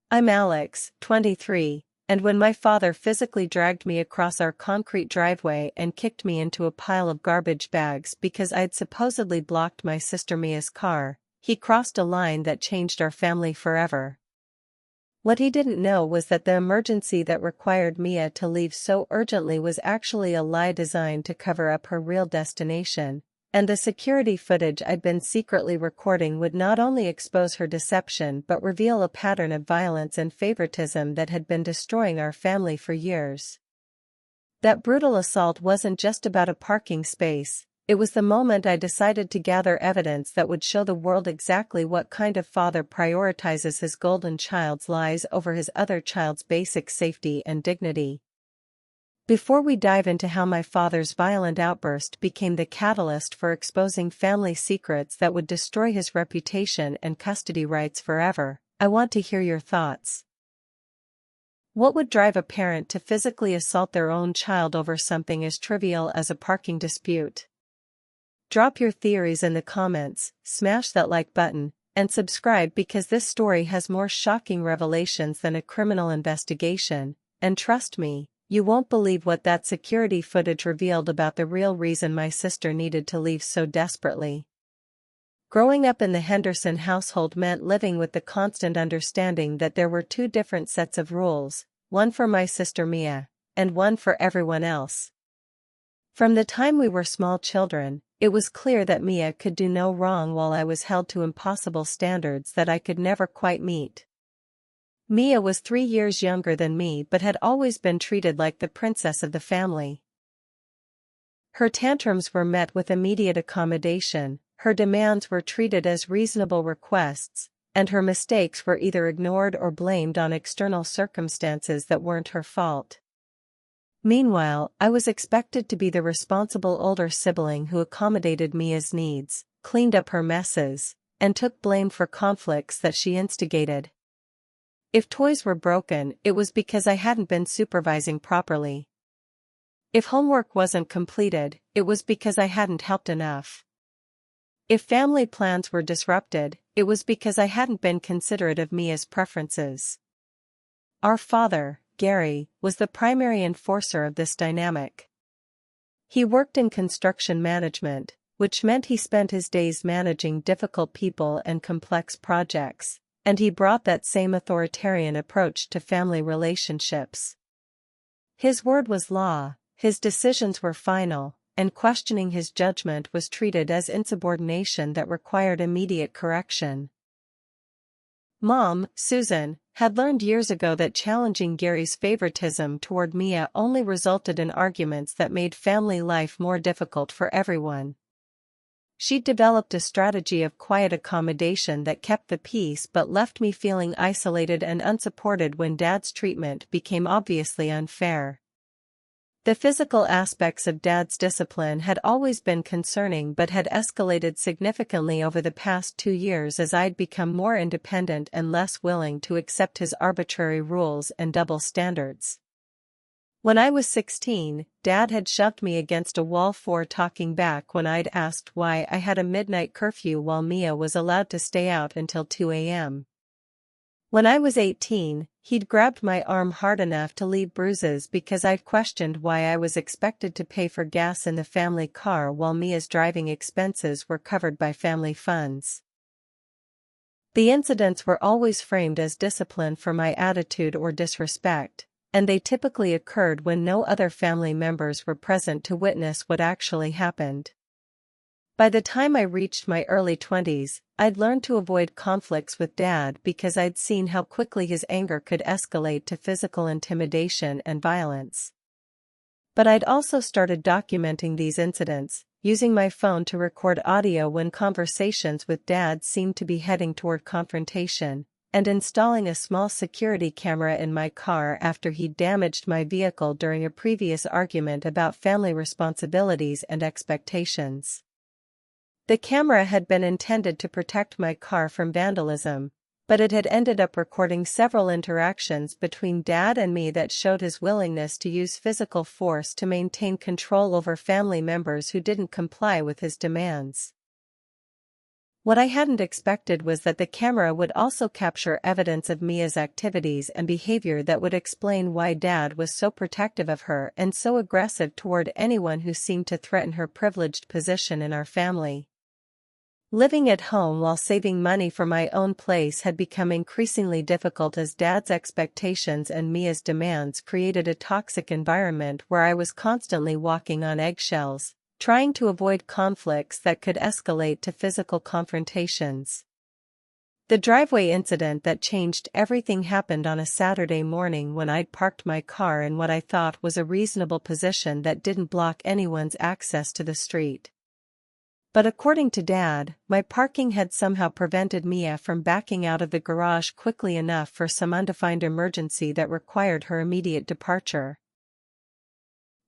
I'm Alex, 23, and when my father physically dragged me across our concrete driveway and kicked me into a pile of garbage bags because I'd supposedly blocked my sister Mia's car, he crossed a line that changed our family forever. What he didn't know was that the emergency that required Mia to leave so urgently was actually a lie designed to cover up her real destination, and the security footage I'd been secretly recording would not only expose her deception but reveal a pattern of violence and favoritism that had been destroying our family for years. That brutal assault wasn't just about a parking space, it was the moment I decided to gather evidence that would show the world exactly what kind of father prioritizes his golden child's lies over his other child's basic safety and dignity. Before we dive into how my father's violent outburst became the catalyst for exposing family secrets that would destroy his reputation and custody rights forever, I want to hear your thoughts. What would drive a parent to physically assault their own child over something as trivial as a parking dispute? Drop your theories in the comments, smash that like button, and subscribe because this story has more shocking revelations than a criminal investigation, and trust me, you won't believe what that security footage revealed about the real reason my sister needed to leave so desperately. Growing up in the Henderson household meant living with the constant understanding that there were two different sets of rules, one for my sister Mia, and one for everyone else. From the time we were small children, it was clear that Mia could do no wrong while I was held to impossible standards that I could never quite meet. Mia was 3 years younger than me but had always been treated like the princess of the family. Her tantrums were met with immediate accommodation, her demands were treated as reasonable requests, and her mistakes were either ignored or blamed on external circumstances that weren't her fault. Meanwhile, I was expected to be the responsible older sibling who accommodated Mia's needs, cleaned up her messes, and took blame for conflicts that she instigated. If toys were broken, it was because I hadn't been supervising properly. If homework wasn't completed, it was because I hadn't helped enough. If family plans were disrupted, it was because I hadn't been considerate of Mia's preferences. Our father, Gary, was the primary enforcer of this dynamic. He worked in construction management, which meant he spent his days managing difficult people and complex projects, and he brought that same authoritarian approach to family relationships. His word was law, his decisions were final, and questioning his judgment was treated as insubordination that required immediate correction. Mom, Susan, had learned years ago that challenging Gary's favoritism toward Mia only resulted in arguments that made family life more difficult for everyone. She'd developed a strategy of quiet accommodation that kept the peace but left me feeling isolated and unsupported when Dad's treatment became obviously unfair. The physical aspects of Dad's discipline had always been concerning but had escalated significantly over the past 2 years as I'd become more independent and less willing to accept his arbitrary rules and double standards. When I was 16, Dad had shoved me against a wall for talking back when I'd asked why I had a midnight curfew while Mia was allowed to stay out until 2 a.m. When I was 18, he'd grabbed my arm hard enough to leave bruises because I'd questioned why I was expected to pay for gas in the family car while Mia's driving expenses were covered by family funds. The incidents were always framed as discipline for my attitude or disrespect, and they typically occurred when no other family members were present to witness what actually happened. By the time I reached my early 20s, I'd learned to avoid conflicts with Dad because I'd seen how quickly his anger could escalate to physical intimidation and violence. But I'd also started documenting these incidents, using my phone to record audio when conversations with Dad seemed to be heading toward confrontation, and installing a small security camera in my car after he'd damaged my vehicle during a previous argument about family responsibilities and expectations. The camera had been intended to protect my car from vandalism, but it had ended up recording several interactions between Dad and me that showed his willingness to use physical force to maintain control over family members who didn't comply with his demands. What I hadn't expected was that the camera would also capture evidence of Mia's activities and behavior that would explain why Dad was so protective of her and so aggressive toward anyone who seemed to threaten her privileged position in our family. Living at home while saving money for my own place had become increasingly difficult as Dad's expectations and Mia's demands created a toxic environment where I was constantly walking on eggshells, trying to avoid conflicts that could escalate to physical confrontations. The driveway incident that changed everything happened on a Saturday morning when I'd parked my car in what I thought was a reasonable position that didn't block anyone's access to the street. But according to Dad, my parking had somehow prevented Mia from backing out of the garage quickly enough for some undefined emergency that required her immediate departure.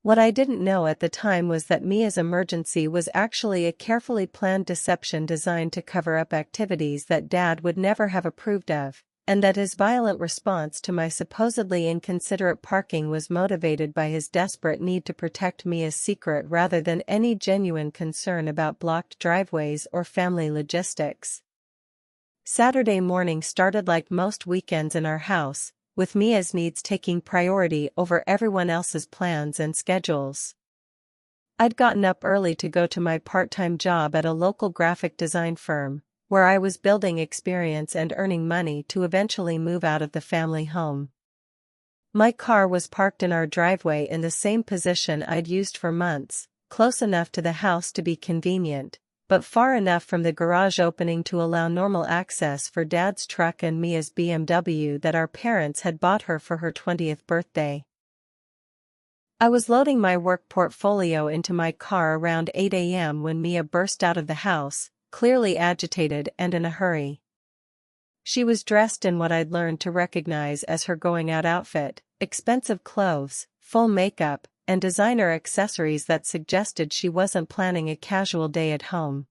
What I didn't know at the time was that Mia's emergency was actually a carefully planned deception designed to cover up activities that Dad would never have approved of, and that his violent response to my supposedly inconsiderate parking was motivated by his desperate need to protect Mia's secret rather than any genuine concern about blocked driveways or family logistics. Saturday morning started like most weekends in our house, with Mia's needs taking priority over everyone else's plans and schedules. I'd gotten up early to go to my part-time job at a local graphic design firm, where I was building experience and earning money to eventually move out of the family home. My car was parked in our driveway in the same position I'd used for months, close enough to the house to be convenient, but far enough from the garage opening to allow normal access for Dad's truck and Mia's BMW that our parents had bought her for her 20th birthday. I was loading my work portfolio into my car around 8 a.m. when Mia burst out of the house, clearly agitated and in a hurry. She was dressed in what I'd learned to recognize as her going-out outfit, expensive clothes, full makeup, and designer accessories that suggested she wasn't planning a casual day at home.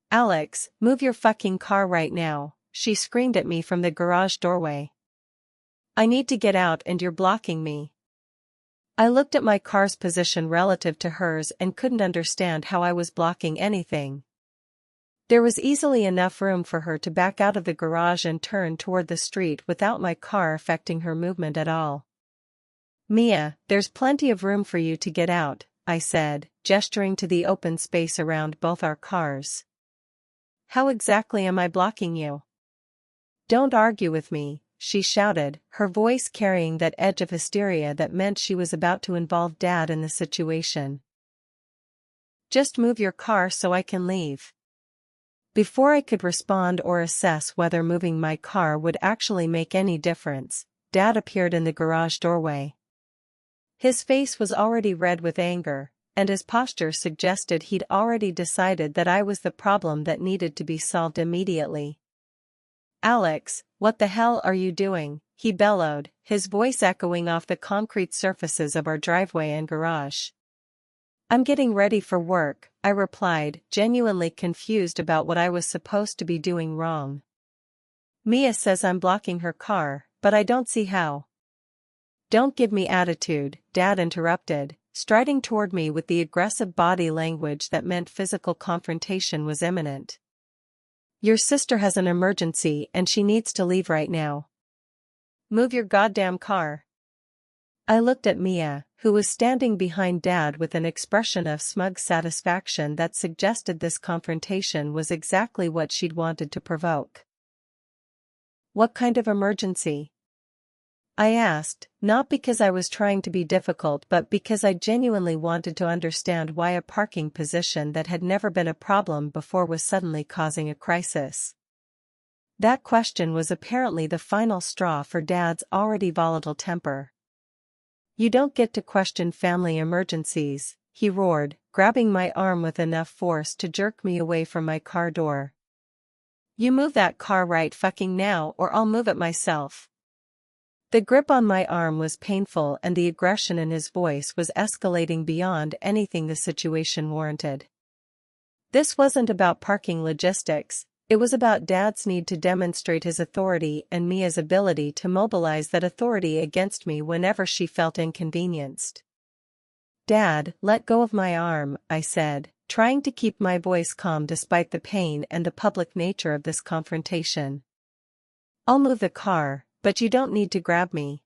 "Alex, move your fucking car right now," she screamed at me from the garage doorway. "I need to get out and you're blocking me." I looked at my car's position relative to hers and couldn't understand how I was blocking anything. There was easily enough room for her to back out of the garage and turn toward the street without my car affecting her movement at all. "Mia, there's plenty of room for you to get out," I said, gesturing to the open space around both our cars. "How exactly am I blocking you?" "Don't argue with me," she shouted, her voice carrying that edge of hysteria that meant she was about to involve Dad in the situation. "Just move your car so I can leave." Before I could respond or assess whether moving my car would actually make any difference, Dad appeared in the garage doorway. His face was already red with anger, and his posture suggested he'd already decided that I was the problem that needed to be solved immediately. "Alex, what the hell are you doing?" he bellowed, his voice echoing off the concrete surfaces of our driveway and garage. "I'm getting ready for work," I replied, genuinely confused about what I was supposed to be doing wrong. "Mia says I'm blocking her car, but I don't see how." "Don't give me attitude," Dad interrupted, striding toward me with the aggressive body language that meant physical confrontation was imminent. "Your sister has an emergency and she needs to leave right now. Move your goddamn car." I looked at Mia, who was standing behind Dad with an expression of smug satisfaction that suggested this confrontation was exactly what she'd wanted to provoke. "What kind of emergency?" I asked, not because I was trying to be difficult but because I genuinely wanted to understand why a parking position that had never been a problem before was suddenly causing a crisis. That question was apparently the final straw for Dad's already volatile temper. "You don't get to question family emergencies," he roared, grabbing my arm with enough force to jerk me away from my car door. "You move that car right fucking now or I'll move it myself." The grip on my arm was painful and the aggression in his voice was escalating beyond anything the situation warranted. This wasn't about parking logistics, it was about Dad's need to demonstrate his authority and Mia's ability to mobilize that authority against me whenever she felt inconvenienced. "Dad, let go of my arm," I said, trying to keep my voice calm despite the pain and the public nature of this confrontation. "I'll move the car, but you don't need to grab me.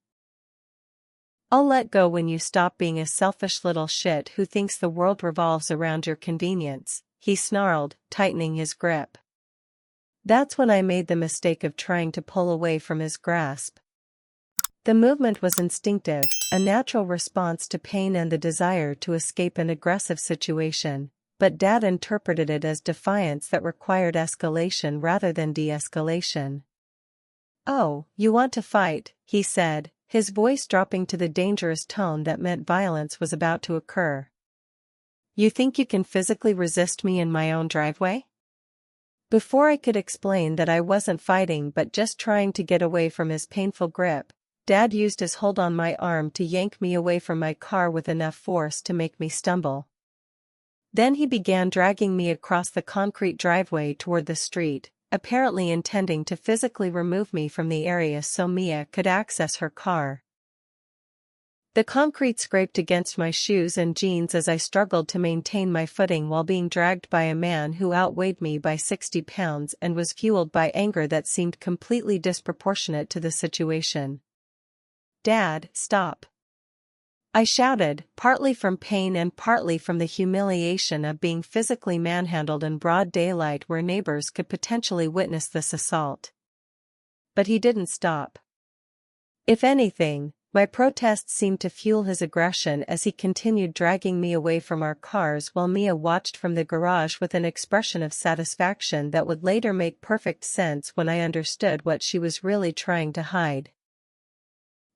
I'll let go when you stop being a selfish little shit who thinks the world revolves around your convenience," he snarled, tightening his grip. That's when I made the mistake of trying to pull away from his grasp. The movement was instinctive, a natural response to pain and the desire to escape an aggressive situation, but Dad interpreted it as defiance that required escalation rather than de-escalation. "Oh, you want to fight," he said, his voice dropping to the dangerous tone that meant violence was about to occur. "You think you can physically resist me in my own driveway?" Before I could explain that I wasn't fighting but just trying to get away from his painful grip, Dad used his hold on my arm to yank me away from my car with enough force to make me stumble. Then he began dragging me across the concrete driveway toward the street, apparently intending to physically remove me from the area so Mia could access her car. The concrete scraped against my shoes and jeans as I struggled to maintain my footing while being dragged by a man who outweighed me by 60 pounds and was fueled by anger that seemed completely disproportionate to the situation. "Dad, stop!" I shouted, partly from pain and partly from the humiliation of being physically manhandled in broad daylight where neighbors could potentially witness this assault. But he didn't stop. If anything, my protests seemed to fuel his aggression as he continued dragging me away from our cars while Mia watched from the garage with an expression of satisfaction that would later make perfect sense when I understood what she was really trying to hide.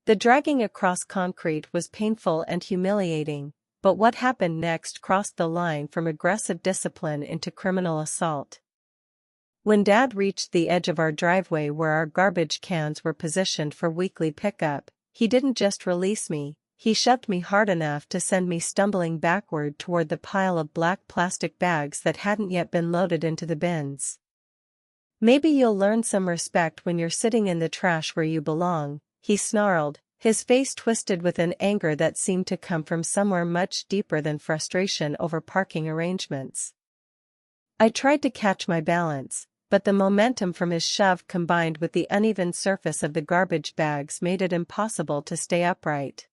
The dragging across concrete was painful and humiliating, but what happened next crossed the line from aggressive discipline into criminal assault. When Dad reached the edge of our driveway where our garbage cans were positioned for weekly pickup, he didn't just release me, he shoved me hard enough to send me stumbling backward toward the pile of black plastic bags that hadn't yet been loaded into the bins. "Maybe you'll learn some respect when you're sitting in the trash where you belong," he snarled, his face twisted with an anger that seemed to come from somewhere much deeper than frustration over parking arrangements. I tried to catch my balance, but the momentum from his shove combined with the uneven surface of the garbage bags made it impossible to stay upright.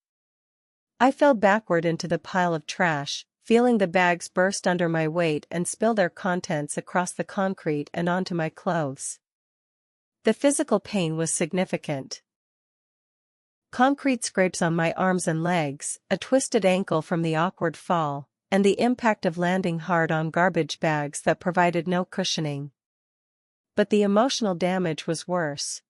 I fell backward into the pile of trash, feeling the bags burst under my weight and spill their contents across the concrete and onto my clothes. The physical pain was significant. Concrete scrapes on my arms and legs, a twisted ankle from the awkward fall, and the impact of landing hard on garbage bags that provided no cushioning. But the emotional damage was worse.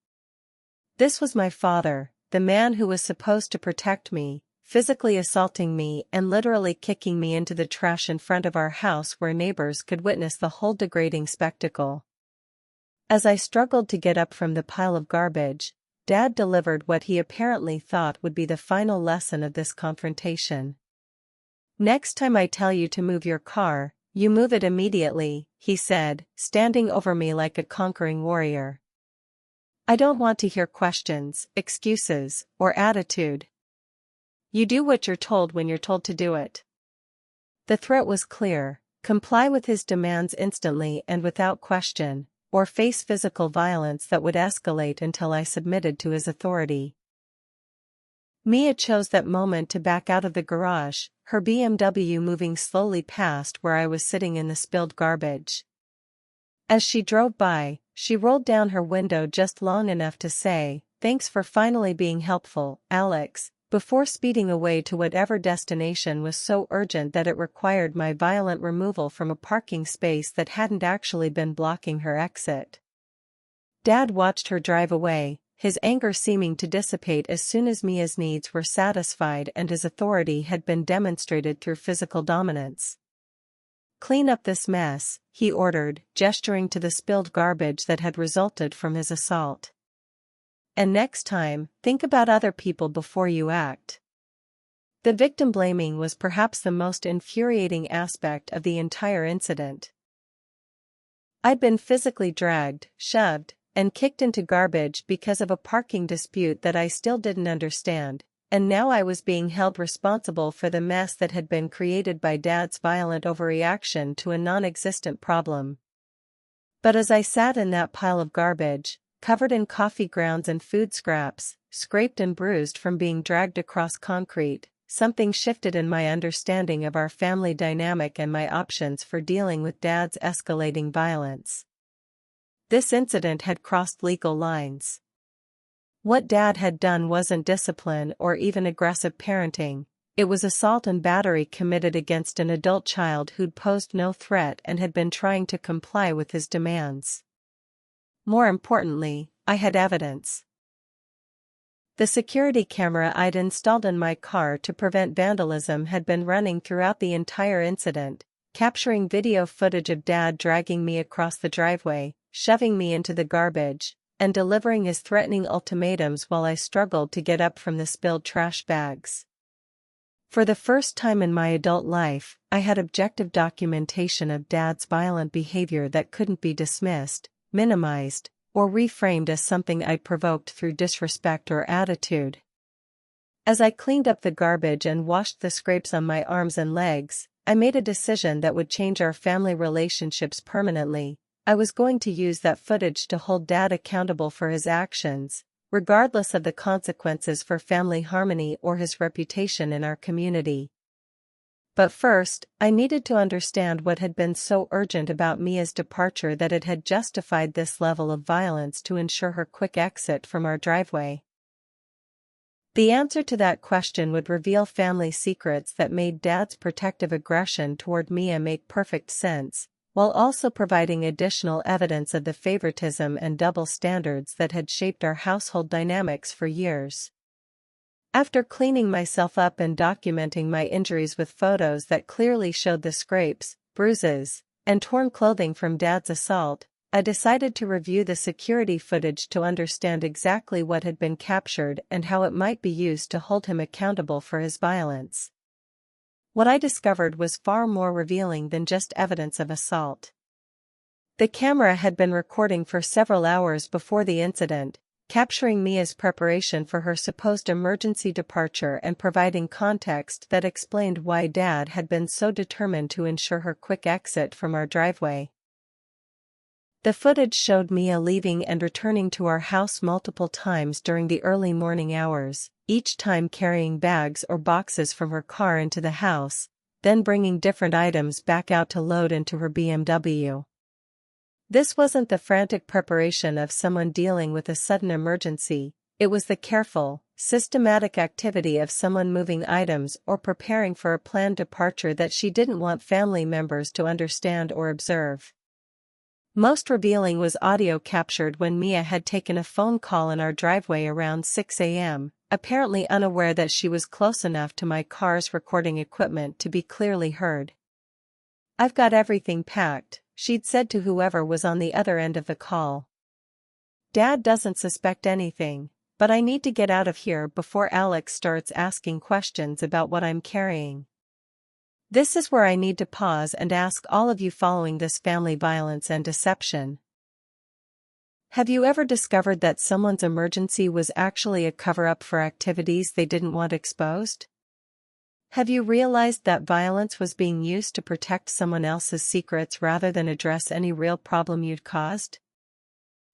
This was my father, the man who was supposed to protect me, physically assaulting me and literally kicking me into the trash in front of our house where neighbors could witness the whole degrading spectacle. As I struggled to get up from the pile of garbage, Dad delivered what he apparently thought would be the final lesson of this confrontation. "Next time I tell you to move your car, you move it immediately," he said, standing over me like a conquering warrior. "I don't want to hear questions, excuses, or attitude. You do what you're told when you're told to do it." The threat was clear: comply with his demands instantly and without question, or face physical violence that would escalate until I submitted to his authority. Mia chose that moment to back out of the garage, her BMW moving slowly past where I was sitting in the spilled garbage. As she drove by, she rolled down her window just long enough to say, "Thanks for finally being helpful, Alex," before speeding away to whatever destination was so urgent that it required my violent removal from a parking space that hadn't actually been blocking her exit. Dad watched her drive away, his anger seeming to dissipate as soon as Mia's needs were satisfied and his authority had been demonstrated through physical dominance. "Clean up this mess," he ordered, gesturing to the spilled garbage that had resulted from his assault. "And next time, think about other people before you act." The victim blaming was perhaps the most infuriating aspect of the entire incident. I'd been physically dragged, shoved, and kicked into garbage because of a parking dispute that I still didn't understand, and now I was being held responsible for the mess that had been created by Dad's violent overreaction to a non-existent problem. But as I sat in that pile of garbage, covered in coffee grounds and food scraps, scraped and bruised from being dragged across concrete, something shifted in my understanding of our family dynamic and my options for dealing with Dad's escalating violence. This incident had crossed legal lines. What Dad had done wasn't discipline or even aggressive parenting, it was assault and battery committed against an adult child who'd posed no threat and had been trying to comply with his demands. More importantly, I had evidence. The security camera I'd installed in my car to prevent vandalism had been running throughout the entire incident, capturing video footage of Dad dragging me across the driveway, shoving me into the garbage, and delivering his threatening ultimatums while I struggled to get up from the spilled trash bags. For the first time in my adult life, I had objective documentation of Dad's violent behavior that couldn't be dismissed, minimized, or reframed as something I'd provoked through disrespect or attitude. As I cleaned up the garbage and washed the scrapes on my arms and legs, I made a decision that would change our family relationships permanently. I was going to use that footage to hold Dad accountable for his actions, regardless of the consequences for family harmony or his reputation in our community. But first, I needed to understand what had been so urgent about Mia's departure that it had justified this level of violence to ensure her quick exit from our driveway. The answer to that question would reveal family secrets that made Dad's protective aggression toward Mia make perfect sense, while also providing additional evidence of the favoritism and double standards that had shaped our household dynamics for years. After cleaning myself up and documenting my injuries with photos that clearly showed the scrapes, bruises, and torn clothing from Dad's assault, I decided to review the security footage to understand exactly what had been captured and how it might be used to hold him accountable for his violence. What I discovered was far more revealing than just evidence of assault. The camera had been recording for several hours before the incident, capturing Mia's preparation for her supposed emergency departure and providing context that explained why Dad had been so determined to ensure her quick exit from our driveway. The footage showed Mia leaving and returning to our house multiple times during the early morning hours, each time carrying bags or boxes from her car into the house, then bringing different items back out to load into her BMW. This wasn't the frantic preparation of someone dealing with a sudden emergency, it was the careful, systematic activity of someone moving items or preparing for a planned departure that she didn't want family members to understand or observe. Most revealing was audio captured when Mia had taken a phone call in our driveway around 6 a.m., apparently unaware that she was close enough to my car's recording equipment to be clearly heard. "I've got everything packed," she'd said to whoever was on the other end of the call. "Dad doesn't suspect anything, but I need to get out of here before Alex starts asking questions about what I'm carrying." This is where I need to pause and ask all of you following this family violence and deception. Have you ever discovered that someone's emergency was actually a cover-up for activities they didn't want exposed? Have you realized that violence was being used to protect someone else's secrets rather than address any real problem you'd caused?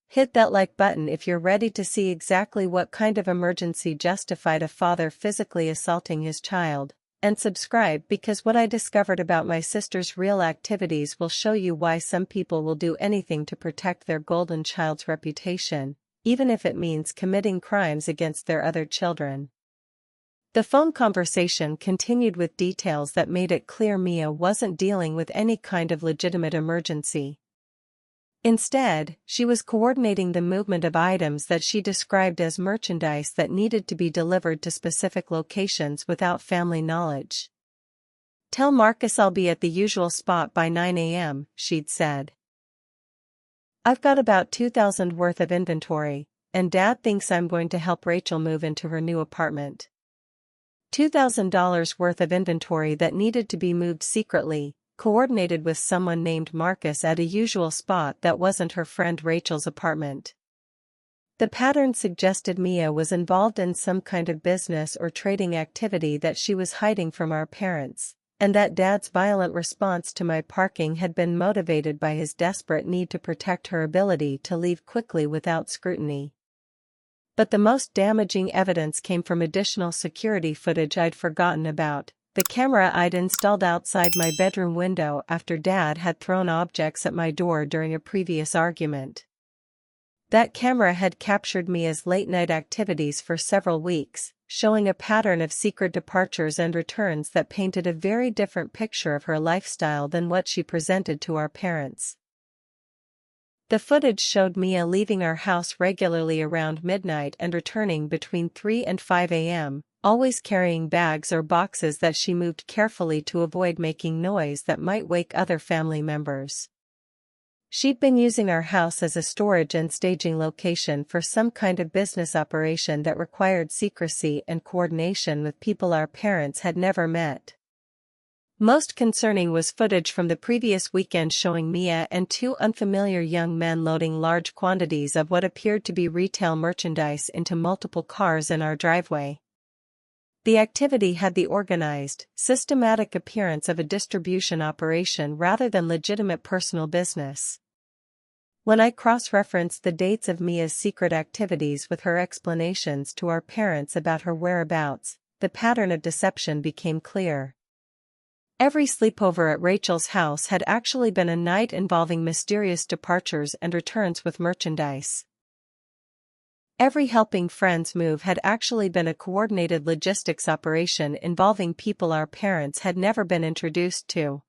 Hit that like button if you're ready to see exactly what kind of emergency justified a father physically assaulting his child, and subscribe because what I discovered about my sister's real activities will show you why some people will do anything to protect their golden child's reputation, even if it means committing crimes against their other children. The phone conversation continued with details that made it clear Mia wasn't dealing with any kind of legitimate emergency. Instead, she was coordinating the movement of items that she described as merchandise that needed to be delivered to specific locations without family knowledge. "Tell Marcus I'll be at the usual spot by 9 a.m., she'd said. "I've got about $2,000 worth of inventory, and Dad thinks I'm going to help Rachel move into her new apartment." $2,000 worth of inventory that needed to be moved secretly, coordinated with someone named Marcus at a usual spot that wasn't her friend Rachel's apartment. The pattern suggested Mia was involved in some kind of business or trading activity that she was hiding from our parents, and that Dad's violent response to my parking had been motivated by his desperate need to protect her ability to leave quickly without scrutiny. But the most damaging evidence came from additional security footage I'd forgotten about: the camera I'd installed outside my bedroom window after Dad had thrown objects at my door during a previous argument. That camera had captured Mia's late-night activities for several weeks, showing a pattern of secret departures and returns that painted a very different picture of her lifestyle than what she presented to our parents. The footage showed Mia leaving our house regularly around midnight and returning between 3 and 5 a.m., always carrying bags or boxes that she moved carefully to avoid making noise that might wake other family members. She'd been using our house as a storage and staging location for some kind of business operation that required secrecy and coordination with people our parents had never met. Most concerning was footage from the previous weekend showing Mia and two unfamiliar young men loading large quantities of what appeared to be retail merchandise into multiple cars in our driveway. The activity had the organized, systematic appearance of a distribution operation rather than legitimate personal business. When I cross-referenced the dates of Mia's secret activities with her explanations to our parents about her whereabouts, the pattern of deception became clear. Every sleepover at Rachel's house had actually been a night involving mysterious departures and returns with merchandise. Every helping friends move had actually been a coordinated logistics operation involving people our parents had never been introduced to.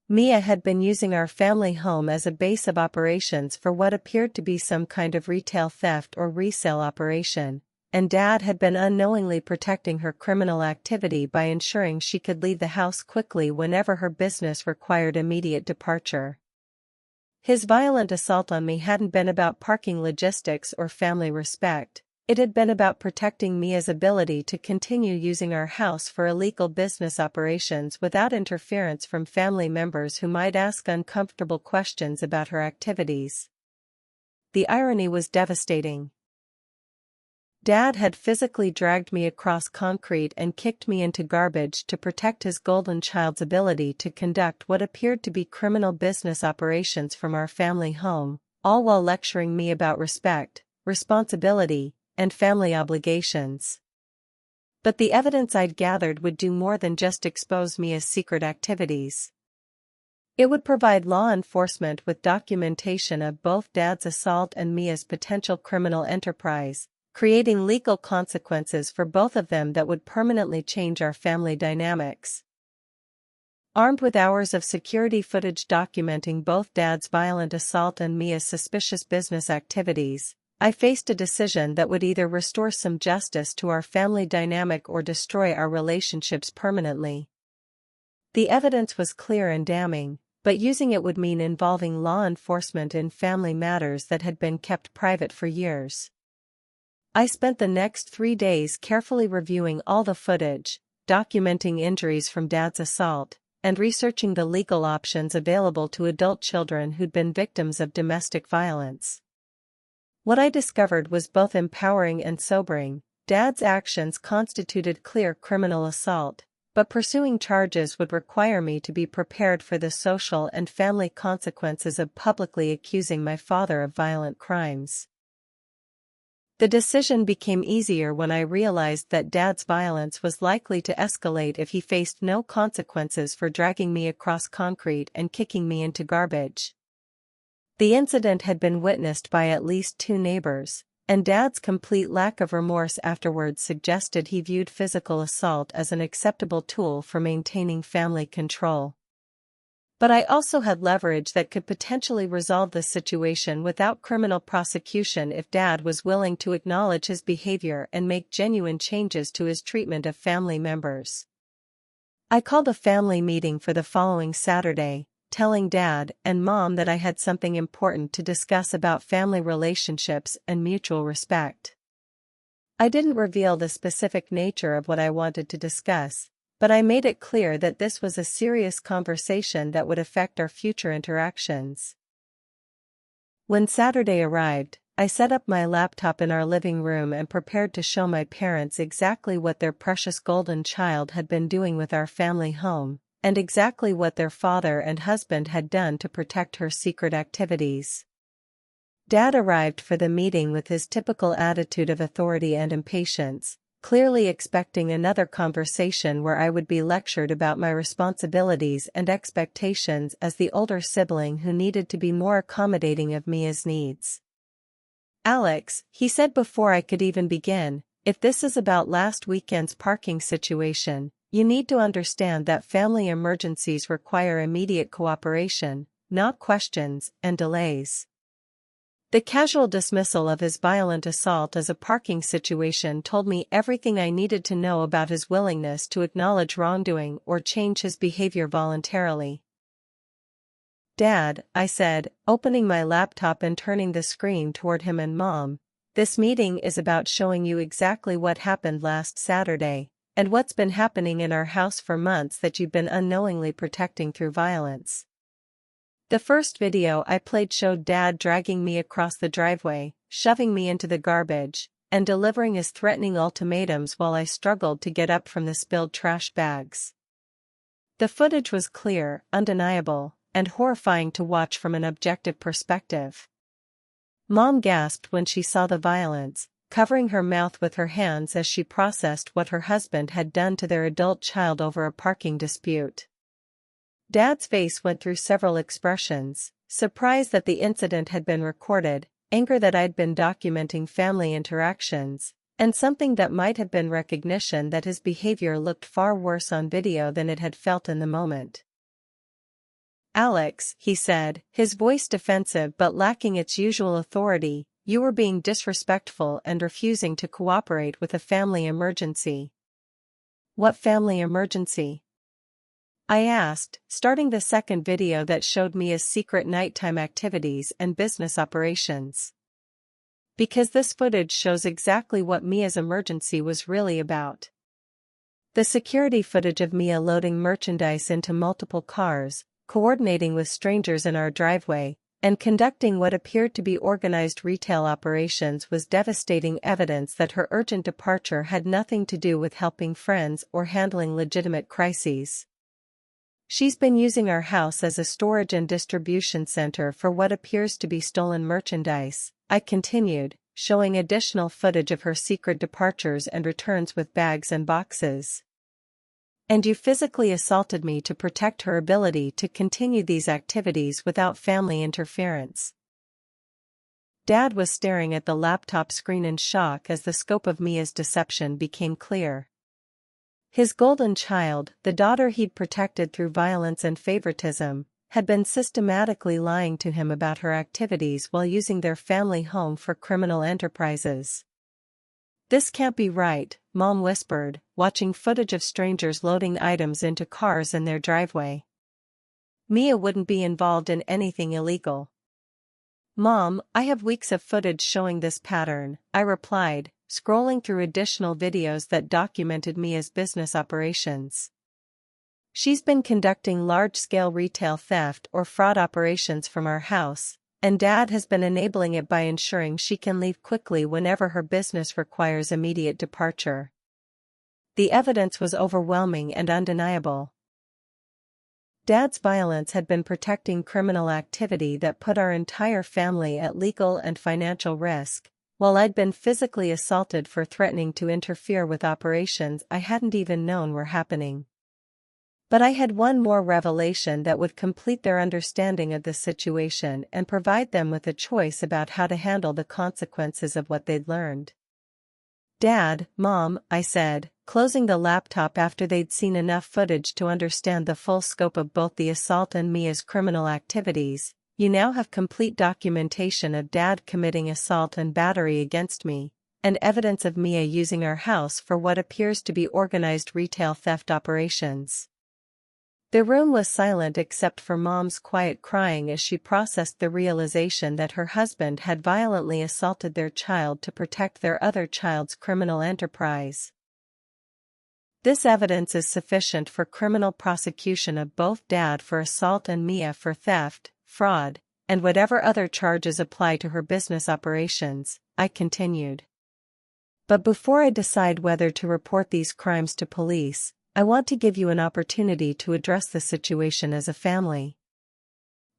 Mia had been using our family home as a base of operations for what appeared to be some kind of retail theft or resale operation, and Dad had been unknowingly protecting her criminal activity by ensuring she could leave the house quickly whenever her business required immediate departure. His violent assault on me hadn't been about parking logistics or family respect. It had been about protecting Mia's ability to continue using our house for illegal business operations without interference from family members who might ask uncomfortable questions about her activities. The irony was devastating. Dad had physically dragged me across concrete and kicked me into garbage to protect his golden child's ability to conduct what appeared to be criminal business operations from our family home, all while lecturing me about respect, responsibility, and family obligations. But the evidence I'd gathered would do more than just expose Mia's secret activities. It would provide law enforcement with documentation of both Dad's assault and Mia's potential criminal enterprise, creating legal consequences for both of them that would permanently change our family dynamics. Armed with hours of security footage documenting both Dad's violent assault and Mia's suspicious business activities, I faced a decision that would either restore some justice to our family dynamic or destroy our relationships permanently. The evidence was clear and damning, but using it would mean involving law enforcement in family matters that had been kept private for years. I spent the next 3 days carefully reviewing all the footage, documenting injuries from Dad's assault, and researching the legal options available to adult children who'd been victims of domestic violence. What I discovered was both empowering and sobering. Dad's actions constituted clear criminal assault, but pursuing charges would require me to be prepared for the social and family consequences of publicly accusing my father of violent crimes. The decision became easier when I realized that Dad's violence was likely to escalate if he faced no consequences for dragging me across concrete and kicking me into garbage. The incident had been witnessed by at least 2 neighbors, and Dad's complete lack of remorse afterwards suggested he viewed physical assault as an acceptable tool for maintaining family control. But I also had leverage that could potentially resolve the situation without criminal prosecution if Dad was willing to acknowledge his behavior and make genuine changes to his treatment of family members. I called a family meeting for the following Saturday, telling Dad and Mom that I had something important to discuss about family relationships and mutual respect. I didn't reveal the specific nature of what I wanted to discuss, but I made it clear that this was a serious conversation that would affect our future interactions. When Saturday arrived, I set up my laptop in our living room and prepared to show my parents exactly what their precious golden child had been doing with our family home, and exactly what their father and husband had done to protect her secret activities. Dad arrived for the meeting with his typical attitude of authority and impatience, clearly expecting another conversation where I would be lectured about my responsibilities and expectations as the older sibling who needed to be more accommodating of Mia's needs. "Alex," he said before I could even begin, "if this is about last weekend's parking situation, you need to understand that family emergencies require immediate cooperation, not questions and delays." The casual dismissal of his violent assault as a parking situation told me everything I needed to know about his willingness to acknowledge wrongdoing or change his behavior voluntarily. "Dad," I said, opening my laptop and turning the screen toward him and Mom, "this meeting is about showing you exactly what happened last Saturday, and what's been happening in our house for months that you've been unknowingly protecting through violence." The first video I played showed Dad dragging me across the driveway, shoving me into the garbage, and delivering his threatening ultimatums while I struggled to get up from the spilled trash bags. The footage was clear, undeniable, and horrifying to watch from an objective perspective. Mom gasped when she saw the violence, covering her mouth with her hands as she processed what her husband had done to their adult child over a parking dispute. Dad's face went through several expressions: surprise that the incident had been recorded, anger that I'd been documenting family interactions, and something that might have been recognition that his behavior looked far worse on video than it had felt in the moment. "Alex," he said, his voice defensive but lacking its usual authority, "you were being disrespectful and refusing to cooperate with a family emergency." "What family emergency?" I asked, starting the second video that showed Mia's secret nighttime activities and business operations. Because this footage shows exactly what Mia's emergency was really about. The security footage of Mia loading merchandise into multiple cars, coordinating with strangers in our driveway, and conducting what appeared to be organized retail operations was devastating evidence that her urgent departure had nothing to do with helping friends or handling legitimate crises. "She's been using our house as a storage and distribution center for what appears to be stolen merchandise," I continued, showing additional footage of her secret departures and returns with bags and boxes. "And you physically assaulted me to protect her ability to continue these activities without family interference." Dad was staring at the laptop screen in shock as the scope of Mia's deception became clear. His golden child, the daughter he'd protected through violence and favoritism, had been systematically lying to him about her activities while using their family home for criminal enterprises. "This can't be right," Mom whispered, watching footage of strangers loading items into cars in their driveway. "Mia wouldn't be involved in anything illegal." "Mom, I have weeks of footage showing this pattern," I replied, scrolling through additional videos that documented Mia's business operations. "She's been conducting large-scale retail theft or fraud operations from our house, and Dad has been enabling it by ensuring she can leave quickly whenever her business requires immediate departure." The evidence was overwhelming and undeniable. Dad's violence had been protecting criminal activity that put our entire family at legal and financial risk, while I'd been physically assaulted for threatening to interfere with operations I hadn't even known were happening. But I had one more revelation that would complete their understanding of the situation and provide them with a choice about how to handle the consequences of what they'd learned. "Dad, Mom," I said, closing the laptop after they'd seen enough footage to understand the full scope of both the assault and Mia's criminal activities, "you now have complete documentation of Dad committing assault and battery against me, and evidence of Mia using our house for what appears to be organized retail theft operations." The room was silent except for Mom's quiet crying as she processed the realization that her husband had violently assaulted their child to protect their other child's criminal enterprise. "This evidence is sufficient for criminal prosecution of both Dad for assault and Mia for theft, fraud, and whatever other charges apply to her business operations," I continued. "But before I decide whether to report these crimes to police, I want to give you an opportunity to address the situation as a family."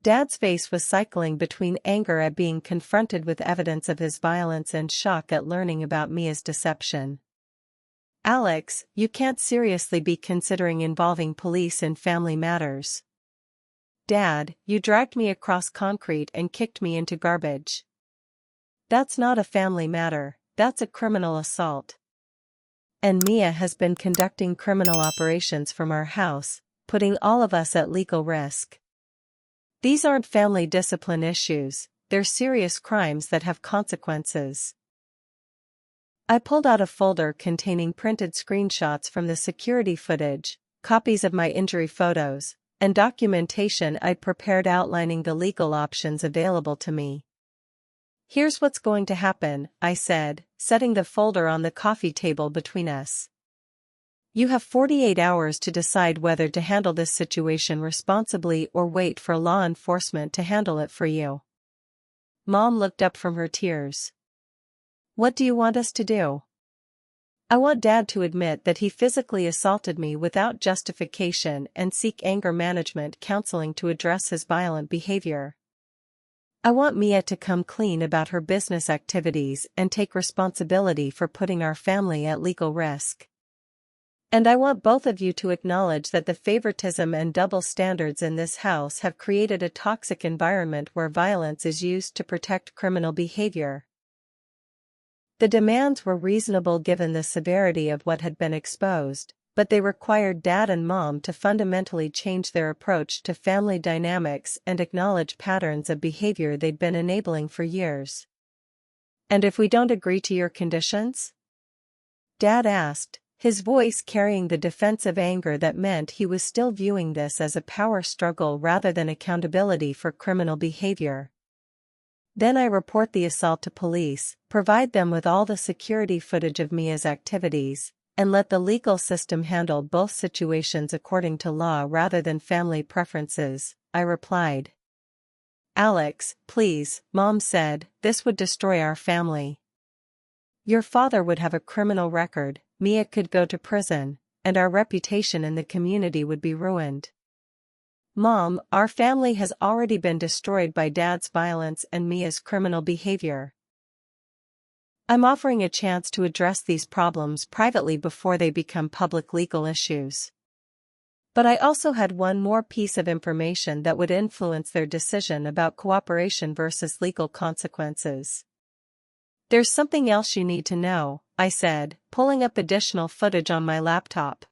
Dad's face was cycling between anger at being confronted with evidence of his violence and shock at learning about Mia's deception. "Alex, you can't seriously be considering involving police in family matters. Dad, you dragged me across concrete and kicked me into garbage. That's not a family matter, that's a criminal assault. And Mia has been conducting criminal operations from our house, putting all of us at legal risk. These aren't family discipline issues, they're serious crimes that have consequences." I pulled out a folder containing printed screenshots from the security footage, copies of my injury photos, and documentation I'd prepared outlining the legal options available to me. "Here's what's going to happen," I said, setting the folder on the coffee table between us. "You have 48 hours to decide whether to handle this situation responsibly or wait for law enforcement to handle it for you." Mom looked up from her tears. "What do you want us to do?" "I want Dad to admit that he physically assaulted me without justification and seek anger management counseling to address his violent behavior. I want Mia to come clean about her business activities and take responsibility for putting our family at legal risk. And I want both of you to acknowledge that the favoritism and double standards in this house have created a toxic environment where violence is used to protect criminal behavior." The demands were reasonable given the severity of what had been exposed, but they required Dad and Mom to fundamentally change their approach to family dynamics and acknowledge patterns of behavior they'd been enabling for years. "And if we don't agree to your conditions?" Dad asked, his voice carrying the defensive anger that meant he was still viewing this as a power struggle rather than accountability for criminal behavior. "Then I report the assault to police, provide them with all the security footage of Mia's activities, and let the legal system handle both situations according to law rather than family preferences," I replied. "Alex, please," Mom said, "this would destroy our family. Your father would have a criminal record, Mia could go to prison, and our reputation in the community would be ruined. Mom, our family has already been destroyed by Dad's violence and Mia's criminal behavior. I'm offering a chance to address these problems privately before they become public legal issues. But I also had one more piece of information that would influence their decision about cooperation versus legal consequences. There's something else you need to know," I said, pulling up additional footage on my laptop.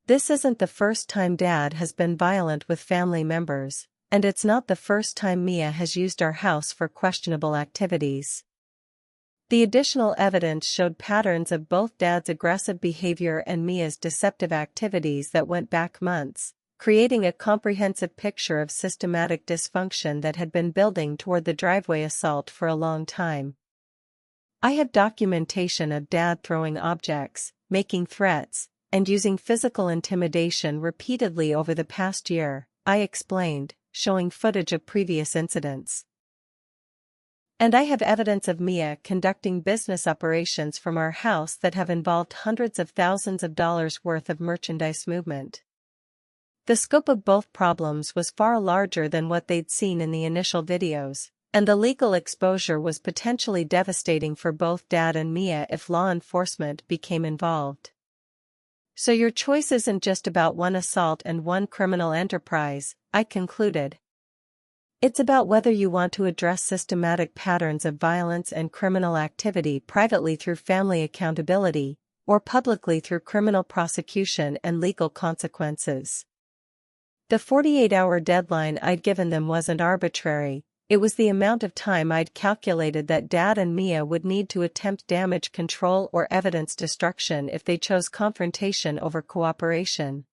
"This isn't the first time Dad has been violent with family members, and it's not the first time Mia has used our house for questionable activities." The additional evidence showed patterns of both Dad's aggressive behavior and Mia's deceptive activities that went back months, creating a comprehensive picture of systematic dysfunction that had been building toward the driveway assault for a long time. I have documentation of Dad throwing objects, making threats, and using physical intimidation repeatedly over the past year, I explained, showing footage of previous incidents. And I have evidence of Mia conducting business operations from our house that have involved hundreds of thousands of dollars worth of merchandise movement. The scope of both problems was far larger than what they'd seen in the initial videos, and the legal exposure was potentially devastating for both Dad and Mia if law enforcement became involved. "So your choice isn't just about one assault and one criminal enterprise," I concluded. "It's about whether you want to address systematic patterns of violence and criminal activity privately through family accountability, or publicly through criminal prosecution and legal consequences." The 48-hour deadline I'd given them wasn't arbitrary. It was the amount of time I'd calculated that Dad and Mia would need to attempt damage control or evidence destruction if they chose confrontation over cooperation.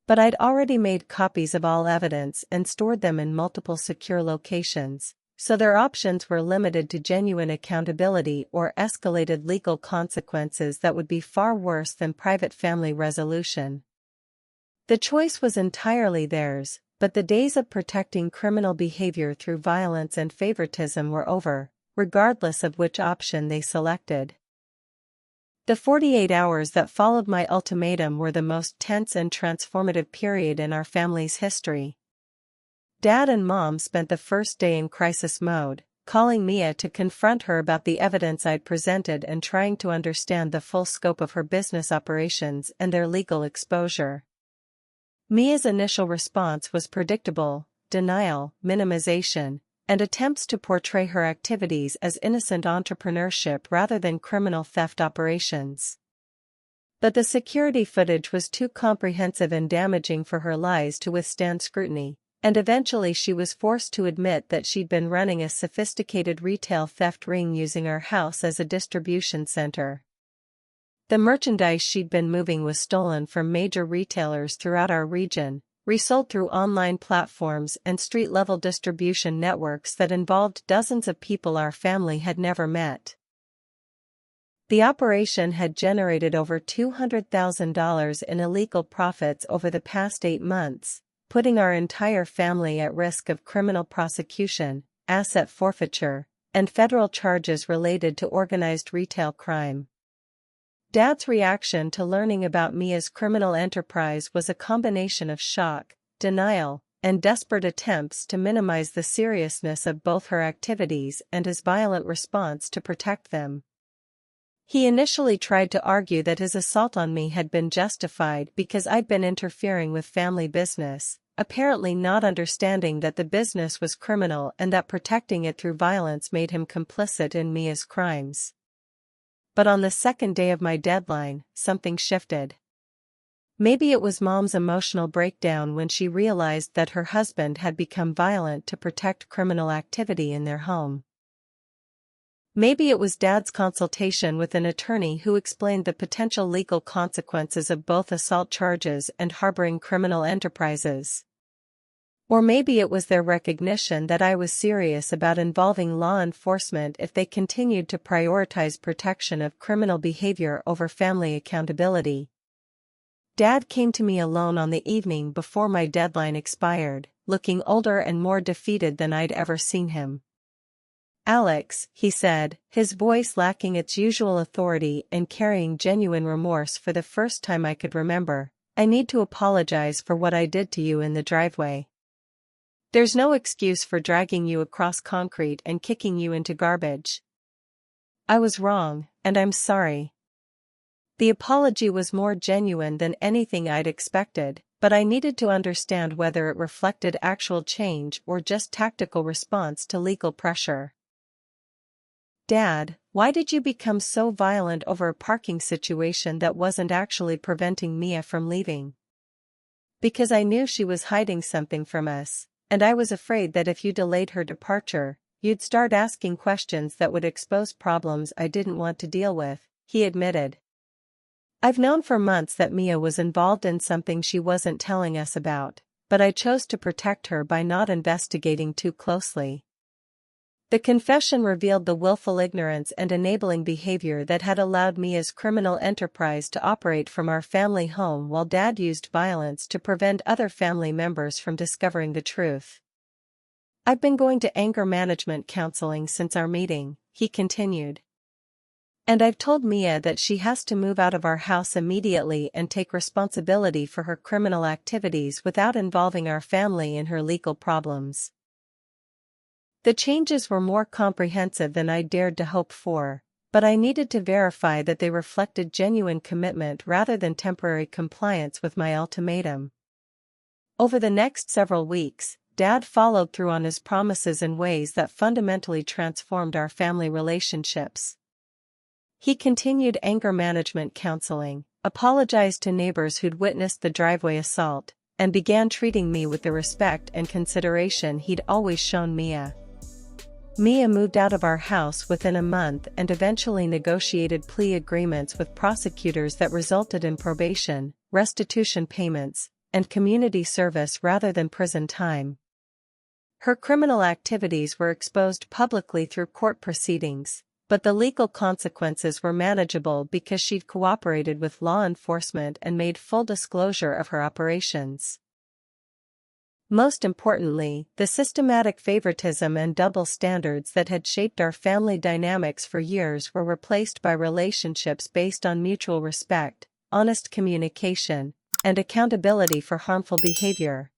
But I'd already made copies of all evidence and stored them in multiple secure locations, so their options were limited to genuine accountability or escalated legal consequences that would be far worse than private family resolution. The choice was entirely theirs, but the days of protecting criminal behavior through violence and favoritism were over, regardless of which option they selected. The 48 hours that followed my ultimatum were the most tense and transformative period in our family's history. Dad and Mom spent the first day in crisis mode, calling Mia to confront her about the evidence I'd presented and trying to understand the full scope of her business operations and their legal exposure. Mia's initial response was predictable: denial, minimization, and attempts to portray her activities as innocent entrepreneurship rather than criminal theft operations. But the security footage was too comprehensive and damaging for her lies to withstand scrutiny, and eventually she was forced to admit that she'd been running a sophisticated retail theft ring using our house as a distribution center. The merchandise she'd been moving was stolen from major retailers throughout our region, resold through online platforms and street-level distribution networks that involved dozens of people our family had never met. The operation had generated over $200,000 in illegal profits over the past 8 months, putting our entire family at risk of criminal prosecution, asset forfeiture, and federal charges related to organized retail crime. Dad's reaction to learning about Mia's criminal enterprise was a combination of shock, denial, and desperate attempts to minimize the seriousness of both her activities and his violent response to protect them. He initially tried to argue that his assault on me had been justified because I'd been interfering with family business, apparently not understanding that the business was criminal and that protecting it through violence made him complicit in Mia's crimes. But on the second day of my deadline, something shifted. Maybe it was Mom's emotional breakdown when she realized that her husband had become violent to protect criminal activity in their home. Maybe it was Dad's consultation with an attorney who explained the potential legal consequences of both assault charges and harboring criminal enterprises. Or maybe it was their recognition that I was serious about involving law enforcement if they continued to prioritize protection of criminal behavior over family accountability. Dad came to me alone on the evening before my deadline expired, looking older and more defeated than I'd ever seen him. "Alex," he said, his voice lacking its usual authority and carrying genuine remorse for the first time I could remember, "I need to apologize for what I did to you in the driveway. There's no excuse for dragging you across concrete and kicking you into garbage. I was wrong, and I'm sorry." The apology was more genuine than anything I'd expected, but I needed to understand whether it reflected actual change or just tactical response to legal pressure. "Dad, why did you become so violent over a parking situation that wasn't actually preventing Mia from leaving?" "Because I knew she was hiding something from us. And I was afraid that if you delayed her departure, you'd start asking questions that would expose problems I didn't want to deal with," he admitted. "I've known for months that Mia was involved in something she wasn't telling us about, but I chose to protect her by not investigating too closely." The confession revealed the willful ignorance and enabling behavior that had allowed Mia's criminal enterprise to operate from our family home while Dad used violence to prevent other family members from discovering the truth. "I've been going to anger management counseling since our meeting," he continued. "And I've told Mia that she has to move out of our house immediately and take responsibility for her criminal activities without involving our family in her legal problems." The changes were more comprehensive than I dared to hope for, but I needed to verify that they reflected genuine commitment rather than temporary compliance with my ultimatum. Over the next several weeks, Dad followed through on his promises in ways that fundamentally transformed our family relationships. He continued anger management counseling, apologized to neighbors who'd witnessed the driveway assault, and began treating me with the respect and consideration he'd always shown Mia. Mia moved out of our house within a month and eventually negotiated plea agreements with prosecutors that resulted in probation, restitution payments, and community service rather than prison time. Her criminal activities were exposed publicly through court proceedings, but the legal consequences were manageable because she'd cooperated with law enforcement and made full disclosure of her operations. Most importantly, the systematic favoritism and double standards that had shaped our family dynamics for years were replaced by relationships based on mutual respect, honest communication, and accountability for harmful behavior.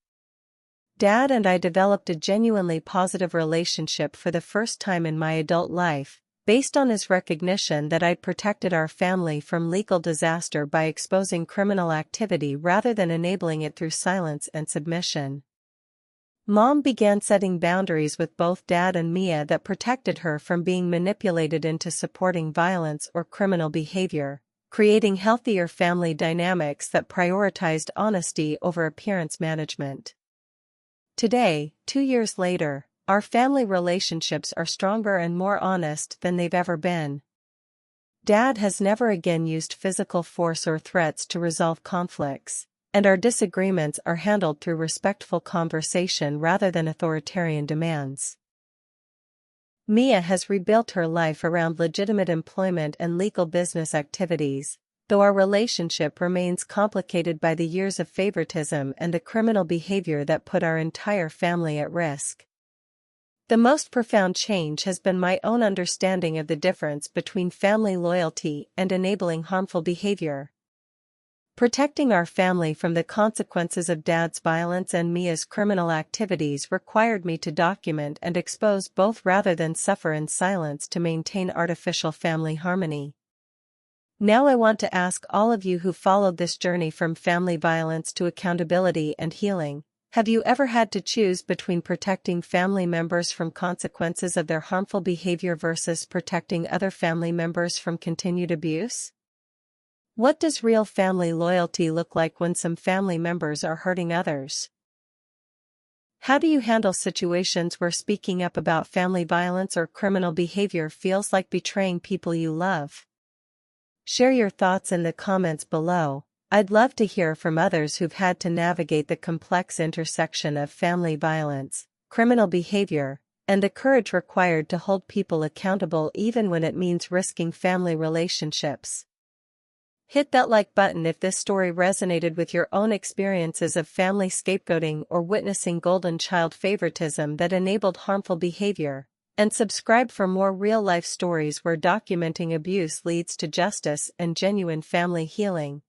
Dad and I developed a genuinely positive relationship for the first time in my adult life, based on his recognition that I'd protected our family from legal disaster by exposing criminal activity rather than enabling it through silence and submission. Mom began setting boundaries with both Dad and Mia that protected her from being manipulated into supporting violence or criminal behavior, creating healthier family dynamics that prioritized honesty over appearance management. Today, 2 years later, our family relationships are stronger and more honest than they've ever been. Dad has never again used physical force or threats to resolve conflicts, and our disagreements are handled through respectful conversation rather than authoritarian demands. Mia has rebuilt her life around legitimate employment and legal business activities, though our relationship remains complicated by the years of favoritism and the criminal behavior that put our entire family at risk. The most profound change has been my own understanding of the difference between family loyalty and enabling harmful behavior. Protecting our family from the consequences of Dad's violence and Mia's criminal activities required me to document and expose both rather than suffer in silence to maintain artificial family harmony. Now I want to ask all of you who followed this journey from family violence to accountability and healing, have you ever had to choose between protecting family members from consequences of their harmful behavior versus protecting other family members from continued abuse? What does real family loyalty look like when some family members are hurting others? How do you handle situations where speaking up about family violence or criminal behavior feels like betraying people you love? Share your thoughts in the comments below. I'd love to hear from others who've had to navigate the complex intersection of family violence, criminal behavior, and the courage required to hold people accountable even when it means risking family relationships. Hit that like button if this story resonated with your own experiences of family scapegoating or witnessing golden child favoritism that enabled harmful behavior, and subscribe for more real-life stories where documenting abuse leads to justice and genuine family healing.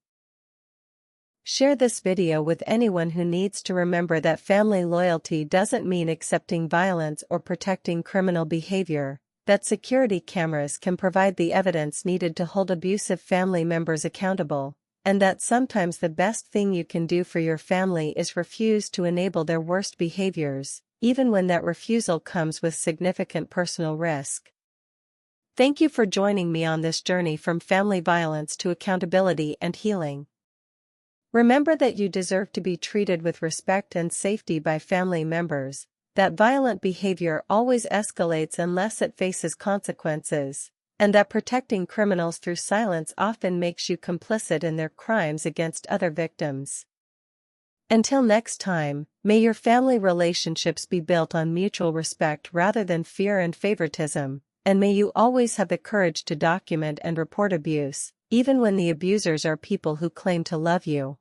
Share this video with anyone who needs to remember that family loyalty doesn't mean accepting violence or protecting criminal behavior, that security cameras can provide the evidence needed to hold abusive family members accountable, and that sometimes the best thing you can do for your family is refuse to enable their worst behaviors, even when that refusal comes with significant personal risk. Thank you for joining me on this journey from family violence to accountability and healing. Remember that you deserve to be treated with respect and safety by family members, that violent behavior always escalates unless it faces consequences, and that protecting criminals through silence often makes you complicit in their crimes against other victims. Until next time, may your family relationships be built on mutual respect rather than fear and favoritism, and may you always have the courage to document and report abuse, even when the abusers are people who claim to love you.